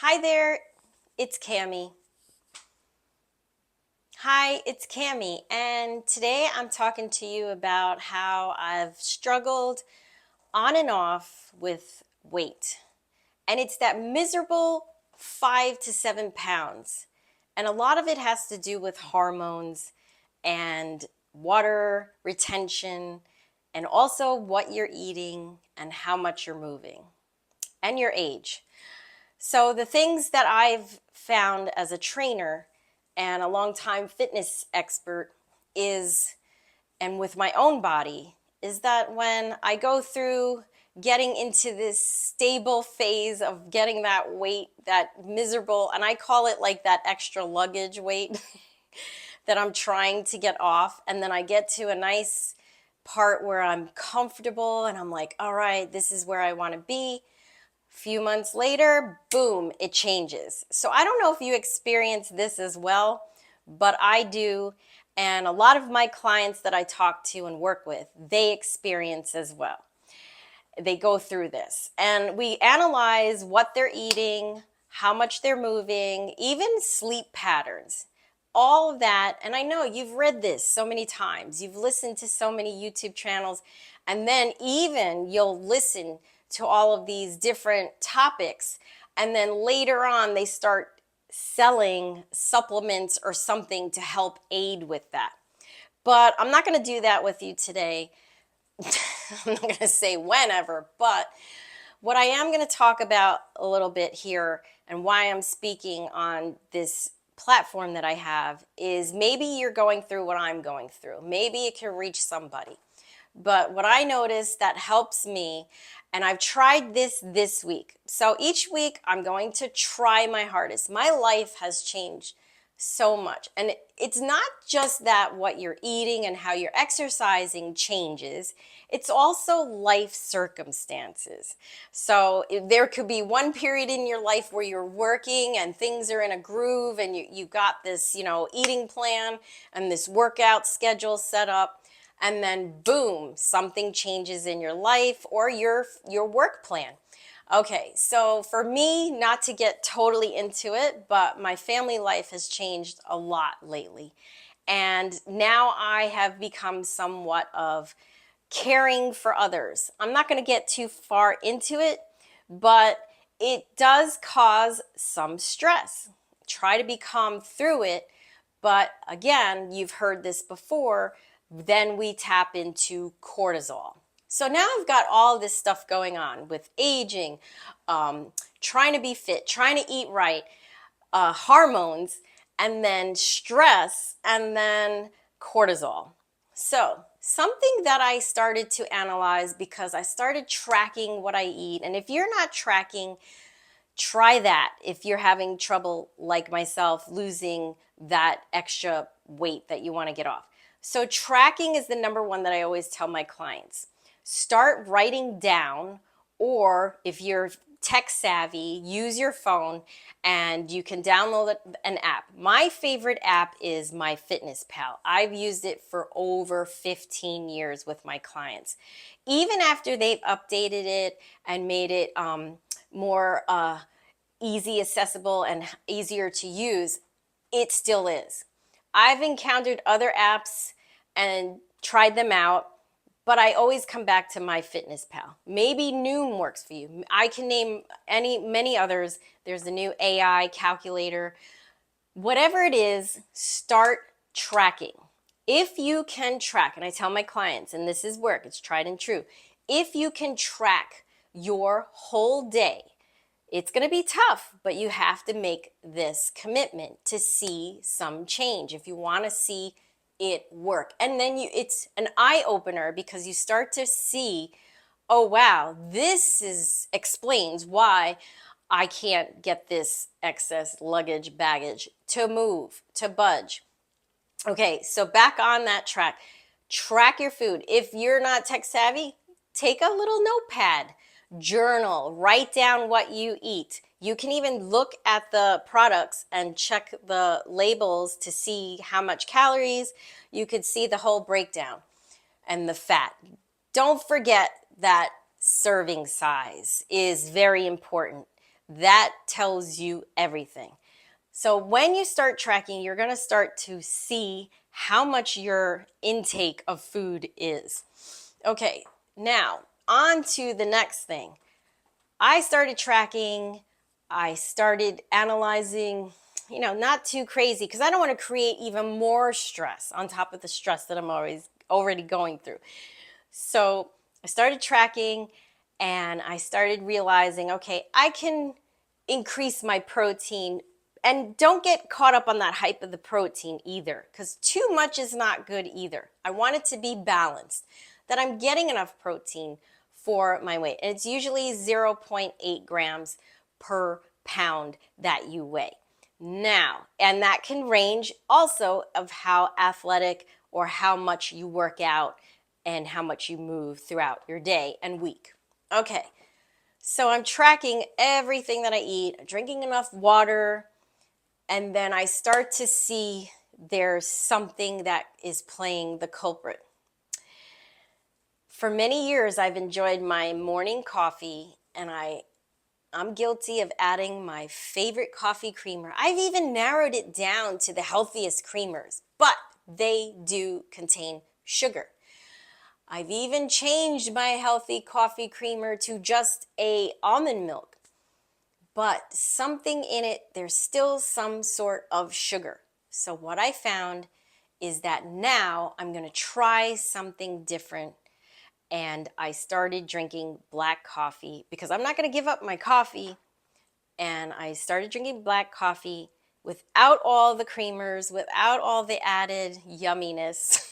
Hi there, it's Cami. Hi, it's Cami, and today I'm talking to you about how I've struggled on and off with weight. And it's that miserable 5 to 7 pounds. And a lot of it has to do with hormones and water retention, and also what you're eating and how much you're moving and your age. So, the things that I've found as a trainer and a longtime fitness expert is, and with my own body, is that when I go through getting into this stable phase of getting that weight, that miserable, and I call it like that extra luggage weight that I'm trying to get off, and then I get to a nice part where I'm comfortable and I'm like, all right, this is where I want to be. Few months later, boom, it changes. So I don't know if you experience this as well, but I do. And a lot of my clients that I talk to and work with, they experience as well. They go through this. And we analyze what they're eating, how much they're moving, even sleep patterns. All of that. And I know you've read this so many times. You've listened to so many YouTube channels. And then even you'll listen to all of these different topics. And then later on, they start selling supplements or something to help aid with that. But I'm not going to do that with you today. I'm not going to say whenever, but what I am going to talk about a little bit here and why I'm speaking on this platform that I have is maybe you're going through what I'm going through. Maybe it can reach somebody. But what I noticed that helps me, and I've tried this week. So each week I'm going to try my hardest. My life has changed so much. And it's not just that what you're eating and how you're exercising changes, it's also life circumstances. So there could be one period in your life where you're working and things are in a groove and you got this, eating plan and this workout schedule set up. And then boom, something changes in your life or your work plan. Okay, so for me, not to get totally into it, but my family life has changed a lot lately. And now I have become somewhat of caring for others. I'm not going to get too far into it, but it does cause some stress. Try to be calm through it. But again, you've heard this before, then we tap into cortisol. So now I've got all this stuff going on with aging, trying to be fit, trying to eat right, hormones, and then stress, and then cortisol. So, something that I started to analyze because I started tracking what I eat. And if you're not tracking, try that if you're having trouble, like myself, losing that extra weight that you want to get off. So, tracking is the number one that I always tell my clients. Start writing down, or if you're tech savvy, use your phone and you can download an app. My favorite app is MyFitnessPal. I've used it for over 15 years with my clients. Even after they've updated it and made it more easy, accessible, and easier to use, it still is. I've encountered other apps and tried them out, but I always come back to MyFitnessPal. Maybe Noom works for you. I can name many others. There's the new AI calculator. Whatever it is, start tracking. If you can track, and I tell my clients, and this is work, it's tried and true. If you can track your whole day, it's going to be tough, but you have to make this commitment to see some change if you want to see it work. And then it's an eye opener because you start to see, oh wow, this explains why I can't get this excess luggage, baggage to move, to budge. Okay, so back on that track. Track your food. If you're not tech savvy, take a little notepad, journal, write down what you eat. You can even look at the products and check the labels to see how much calories. You could see the whole breakdown and the fat. Don't forget that serving size is very important. That tells you everything. So when you start tracking, you're going to start to see how much your intake of food is. Okay, now on to the next thing. I started tracking, I started analyzing, not too crazy because I don't want to create even more stress on top of the stress that I'm already going through. So I started tracking and I started realizing, okay, I can increase my protein. And don't get caught up on that hype of the protein either, because too much is not good either. I want it to be balanced, that I'm getting enough protein for my weight. And it's usually 0.8 grams per pound that you weigh. Now, and that can range also of how athletic or how much you work out and how much you move throughout your day and week. Okay, so I'm tracking everything that I eat, drinking enough water, and then I start to see there's something that is playing the culprit. For many years, I've enjoyed my morning coffee, and I'm guilty of adding my favorite coffee creamer. I've even narrowed it down to the healthiest creamers, but they do contain sugar. I've even changed my healthy coffee creamer to just a almond milk. But something in it, there's still some sort of sugar. So what I found is that now I'm going to try something different. And I started drinking black coffee because I'm not going to give up my coffee. And I started drinking black coffee without all the creamers, without all the added yumminess.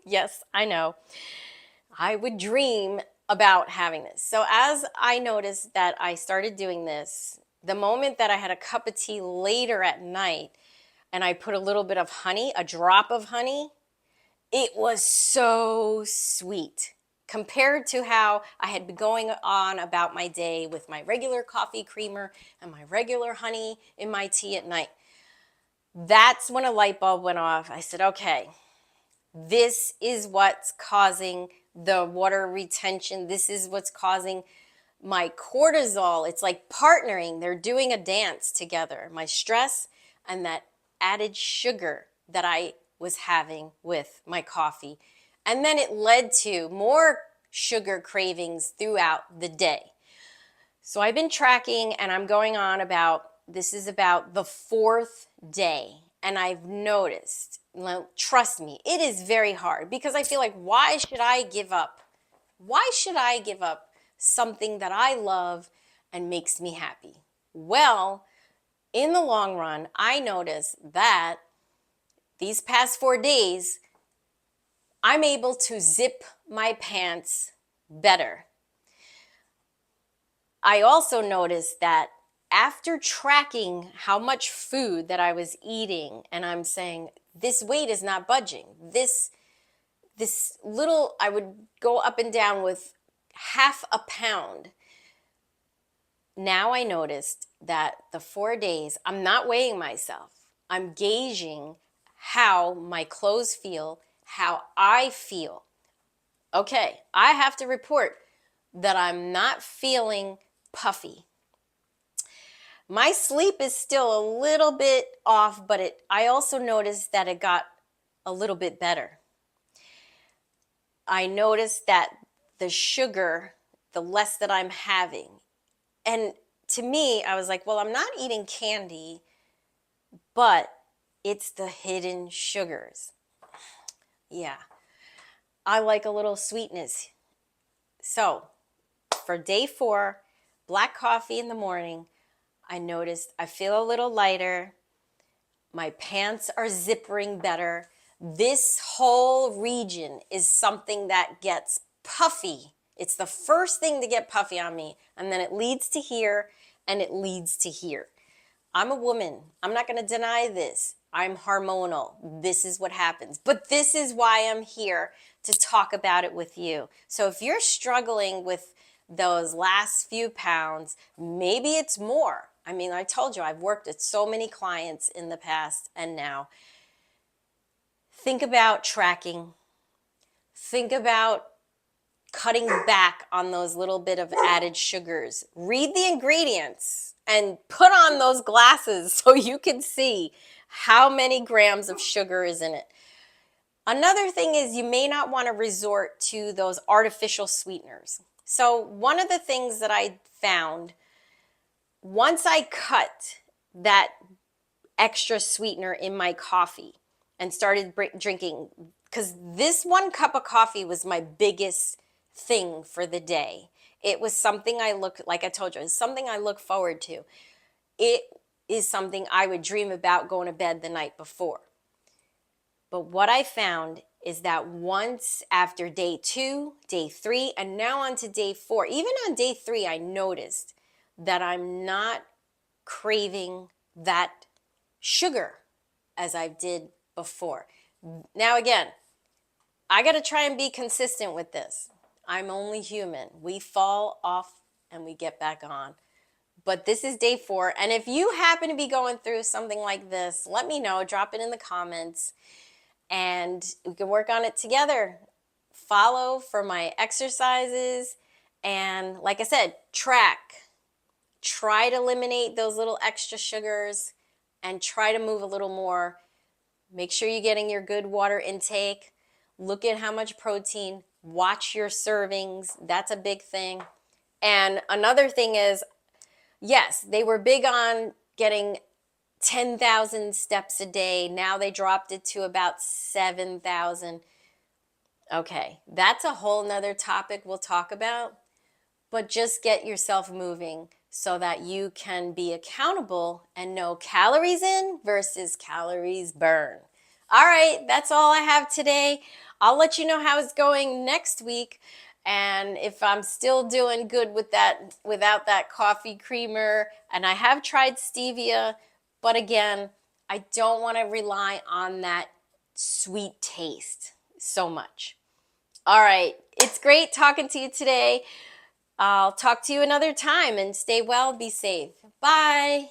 Yes, I know. I would dream about having this. So as I noticed that I started doing this, the moment that I had a cup of tea later at night and I put a little bit of honey, a drop of honey, it was so sweet compared to how I had been going on about my day with my regular coffee creamer and my regular honey in my tea at night. That's when a light bulb went off. I said, okay, this is what's causing the water retention. This is what's causing my cortisol. It's like partnering. They're doing a dance together. My stress and that added sugar that I was having with my coffee. And then it led to more sugar cravings throughout the day. So I've been tracking and I'm going on this is about the fourth day. And I've noticed, trust me, it is very hard because I feel like, why should I give up? Why should I give up something that I love and makes me happy? Well, in the long run, I noticed that these past 4 days, I'm able to zip my pants better. I also noticed that after tracking how much food that I was eating, and I'm saying, this weight is not budging. This little, I would go up and down with half a pound. Now I noticed that the 4 days, I'm not weighing myself. I'm gauging how my clothes feel, how I feel. Okay, I have to report that I'm not feeling puffy. My sleep is still a little bit off, but I also noticed that it got a little bit better. I noticed that the sugar, the less that I'm having. And to me, I was like, well, I'm not eating candy, but it's the hidden sugars. Yeah, I like a little sweetness. So for day 4, black coffee in the morning, I noticed I feel a little lighter. My pants are zippering better. This whole region is something that gets puffy. It's the first thing to get puffy on me. And then it leads to here and it leads to here. I'm a woman. I'm not going to deny this. I'm hormonal. This is what happens. But this is why I'm here to talk about it with you. So if you're struggling with those last few pounds, maybe it's more. I mean, I told you, I've worked with so many clients in the past and now. Think about tracking. Think about cutting back on those little bit of added sugars. Read the ingredients and put on those glasses so you can see how many grams of sugar is in it. Another thing is you may not want to resort to those artificial sweeteners. So one of the things that I found, once I cut that extra sweetener in my coffee and started drinking, because this 1 cup of coffee was my biggest thing for the day. It was something like I told you, it's something I look forward to. It is something I would dream about going to bed the night before. But what I found is that once after day 2, day 3, and now on to day 4, even on day 3, I noticed that I'm not craving that sugar as I did before. Now again, I got to try and be consistent with this. I'm only human. We fall off and we get back on. But this is day 4. And if you happen to be going through something like this, let me know. Drop it in the comments and we can work on it together. Follow for my exercises. And like I said, track. Try to eliminate those little extra sugars and try to move a little more. Make sure you're getting your good water intake. Look at how much protein. Watch your servings. That's a big thing. And another thing is, yes, they were big on getting 10,000 steps a day. Now they dropped it to about 7,000. Okay, that's a whole nother topic we'll talk about. But just get yourself moving so that you can be accountable and know calories in versus calories burn. All right, that's all I have today. I'll let you know how it's going next week. And if I'm still doing good with that, without that coffee creamer, and I have tried stevia, but again, I don't want to rely on that sweet taste so much. All right, it's great talking to you today. I'll talk to you another time and stay well, be safe. Bye.